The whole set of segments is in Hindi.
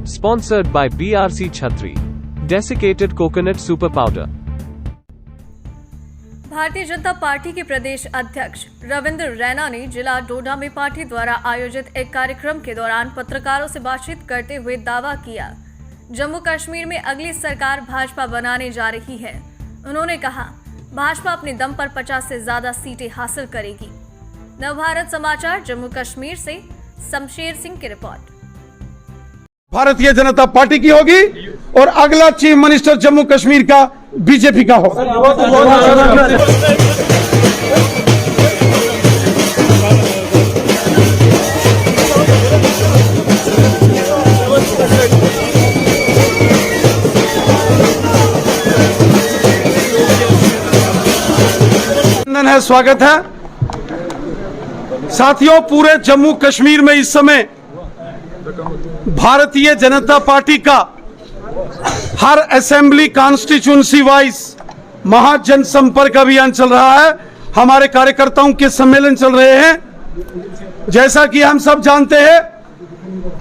Sponsored by BRC Chhatri. Desiccated Coconut Super Powder. Bharatiya Janata party के प्रदेश अध्यक्ष रविंद्र रैना ने जिला डोडा में पार्टी द्वारा आयोजित एक कार्यक्रम के दौरान पत्रकारों से बातचीत करते हुए दावा किया, जम्मू कश्मीर में अगली सरकार भाजपा बनाने जा रही है। उन्होंने कहा, भाजपा अपने दम पर 50 से ज्यादा सीटें हासिल करेगी। नवभारत समाचार जम्मू कश्मीर से शमशेर सिंह की रिपोर्ट। भारतीय जनता पार्टी की होगी और अगला चीफ मिनिस्टर जम्मू कश्मीर का बीजेपी का होगा। है, स्वागत है साथियों। पूरे जम्मू कश्मीर में इस समय भारतीय जनता पार्टी का हर असेंबली कॉन्स्टिट्यूंसी वाइज महाजन संपर्क अभियान चल रहा है। हमारे कार्यकर्ताओं के सम्मेलन चल रहे हैं। जैसा कि हम सब जानते हैं,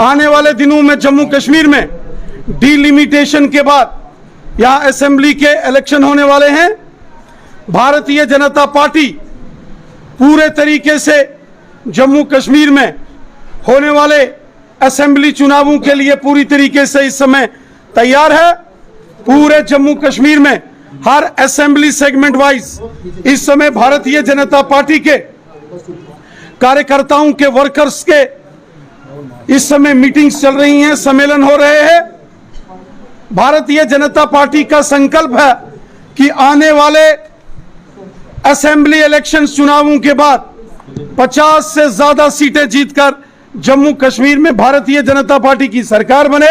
आने वाले दिनों में जम्मू कश्मीर में डिलिमिटेशन के बाद यहां असेंबली के इलेक्शन होने वाले हैं। भारतीय जनता पार्टी पूरे तरीके से जम्मू कश्मीर में होने वाले असेंबली चुनावों के लिए पूरी तरीके से इस समय तैयार है। पूरे जम्मू कश्मीर में हर असेंबली सेगमेंट वाइज इस समय भारतीय जनता पार्टी के कार्यकर्ताओं के वर्कर्स के इस समय मीटिंग्स चल रही हैं, सम्मेलन हो रहे हैं। भारतीय जनता पार्टी का संकल्प है कि आने वाले असेंबली इलेक्शंस चुनावों के बाद 50 से ज्यादा सीटें जीतकर जम्मू कश्मीर में भारतीय जनता पार्टी की सरकार बने,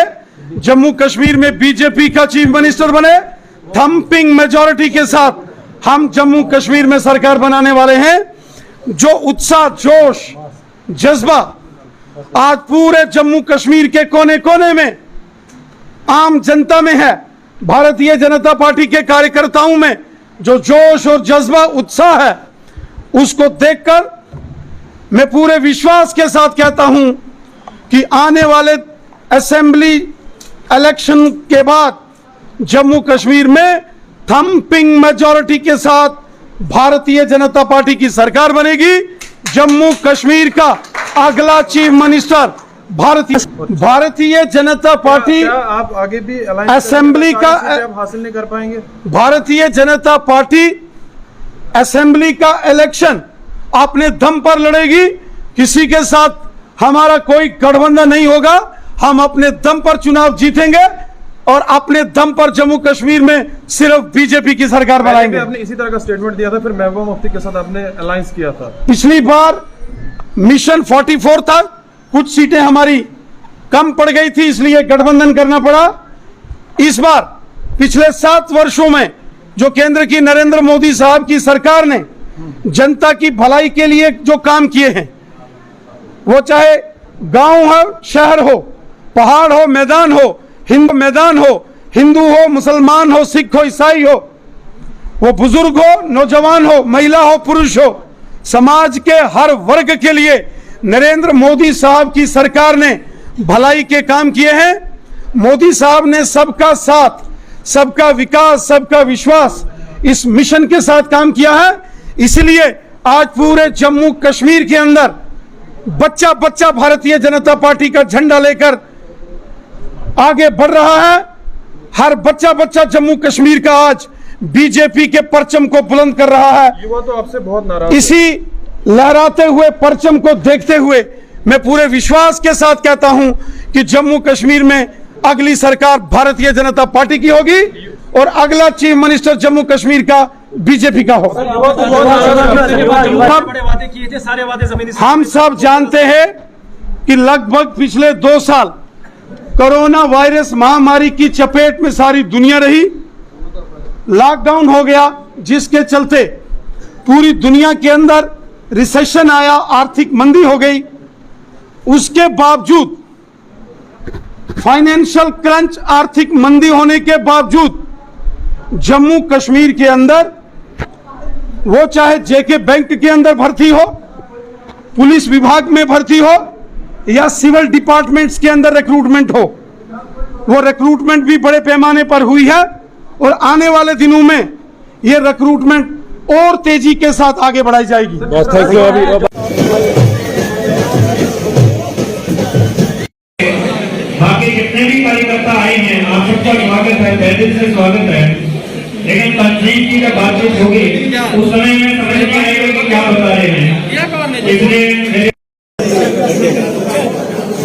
जम्मू कश्मीर में बीजेपी का चीफ मिनिस्टर बने। थंपिंग मेजॉरिटी के साथ हम जम्मू कश्मीर में सरकार बनाने वाले हैं। जो उत्साह, जोश, जज्बा आज पूरे जम्मू कश्मीर के कोने कोने में आम जनता में है, भारतीय जनता पार्टी के कार्यकर्ताओं में जो जोश और जज्बा, उत्साह है, उसको देखकर मैं पूरे विश्वास के साथ कहता हूं कि आने वाले असेंबली इलेक्शन के बाद जम्मू कश्मीर में थंपिंग मेजॉरिटी के साथ भारतीय जनता पार्टी की सरकार बनेगी। जम्मू कश्मीर का अगला chief minister Bharatiya Janata party आप आगे भी असेंबली का हासिल नहीं कर पाएंगे। भारतीय जनता पार्टी असेंबली का इलेक्शन अपने दम पर लड़ेगी। किसी के साथ हमारा कोई गठबंधन नहीं होगा। हम अपने दम पर चुनाव जीतेंगे और अपने दम पर जम्मू कश्मीर में सिर्फ बीजेपी की सरकार बनाएंगे। आपने इसी तरह का स्टेटमेंट दिया था, फिर महबूबा मुफ्ती के साथ आपने अलायंस किया था। पिछली बार मिशन 44 था, कुछ सीटें हमारी कम पड़ गई थी, इसलिए गठबंधन करना पड़ा। इस बार पिछले 7 वर्षों में जो केंद्र की नरेंद्र मोदी साहब की सरकार ने जनता की भलाई के लिए जो काम किए हैं, वो चाहे गांव हो, शहर हो, पहाड़ हो, मैदान हो, हिंदू हो, मुसलमान हो, सिख हो, ईसाई हो, वो बुजुर्ग हो, नौजवान हो, महिला हो, पुरुष हो, समाज के हर वर्ग के लिए नरेंद्र मोदी साहब की सरकार ने भलाई के काम किए हैं। मोदी साहब ने सबका साथ, सबका विकास, सबका विश्वास इस मिशन के साथ काम किया है। इसलिए आज पूरे जम्मू कश्मीर के अंदर बच्चा बच्चा भारतीय जनता पार्टी का झंडा लेकर आगे बढ़ रहा है। हर बच्चा बच्चा जम्मू कश्मीर का आज बीजेपी के परचम को बुलंद कर रहा है। युवा तो आपसे बहुत नाराज। इसी लहराते हुए परचम को देखते हुए मैं पूरे विश्वास के साथ कहता हूं कि जम्मू कश्मीर में अगली सरकार भारतीय जनता पार्टी की होगी और अगला चीफ मिनिस्टर जम्मू कश्मीर का बीजेपी का होगा। हम सब जानते हैं कि लगभग पिछले 2 साल कोरोना वायरस महामारी की चपेट में सारी दुनिया रही। लॉकडाउन हो गया, जिसके चलते पूरी दुनिया के अंदर रिसेशन आया, आर्थिक मंदी हो गई। उसके बावजूद फाइनेंशियल क्रंच, आर्थिक मंदी होने के बावजूद जम्मू कश्मीर के अंदर, वो चाहे जेके बैंक के अंदर भर्ती हो, पुलिस विभाग में भर्ती हो या सिविल डिपार्टमेंट्स के अंदर रिक्रूटमेंट हो, वो रिक्रूटमेंट भी बड़े पैमाने पर हुई है और आने वाले दिनों में ये रिक्रूटमेंट और तेजी के साथ आगे बढ़ाई जाएगी। बाकी जितने भी कार्यकर्ता आए हैं आप सबका स्वागत है, तहे दिल से स्वागत है। लेकिन तंजीम की जब बातचीत होगी उस समय में समझ नहीं आएगा कि क्या बता रहे हैं, इसलिए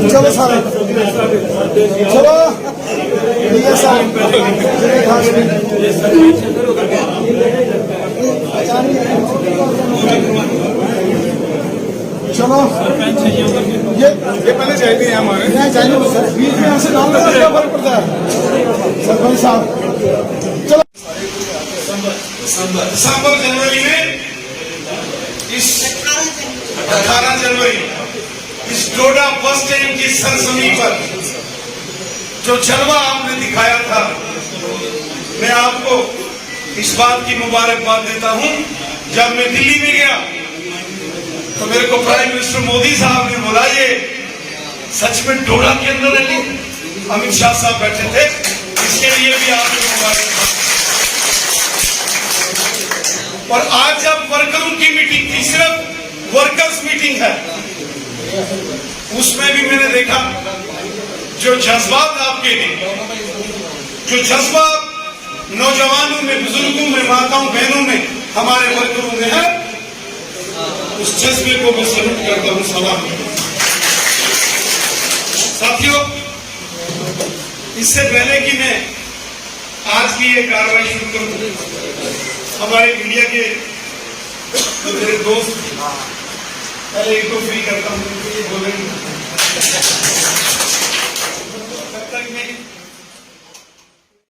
चलो सारे चलो चलो ये पहले चाहिए हमारे बीच में ऐसे नाम का क्या फर्क पड़ता है सरपंच साहब। चलो दिसंबर जनवरी में इस 18 जनवरी इस डोडा बस स्टैंड की सरजमी पर जो जलवा आपने दिखाया था, मैं आपको इस बात की मुबारकबाद देता हूं। जब मैं दिल्ली में गया तो मेरे को प्राइम मिनिस्टर मोदी साहब ने बोला, ये सच में डोडा के अंदर है। अमित शाह साहब बैठे थे, इसके लिए भी आपको मुबारकबाद। और आज जब वर्करों की मीटिंग थी, सिर्फ वर्कर्स मीटिंग है, उसमें भी मैंने देखा जो जज्बात आपके हैं, जो जज्बात नौजवानों में, बुजुर्गों में, माताओं बहनों में, हमारे वर्करों में है, उस जज्बे को मैं सल्यूट करता हूं, सलाम करता हूं। साथियों, इससे पहले कि मैं आज की ये कार्रवाई शुरू करूं, हमारे मीडिया के मेरे दोस्त, पहले एक को फ्री करता हूं, बोलेंगे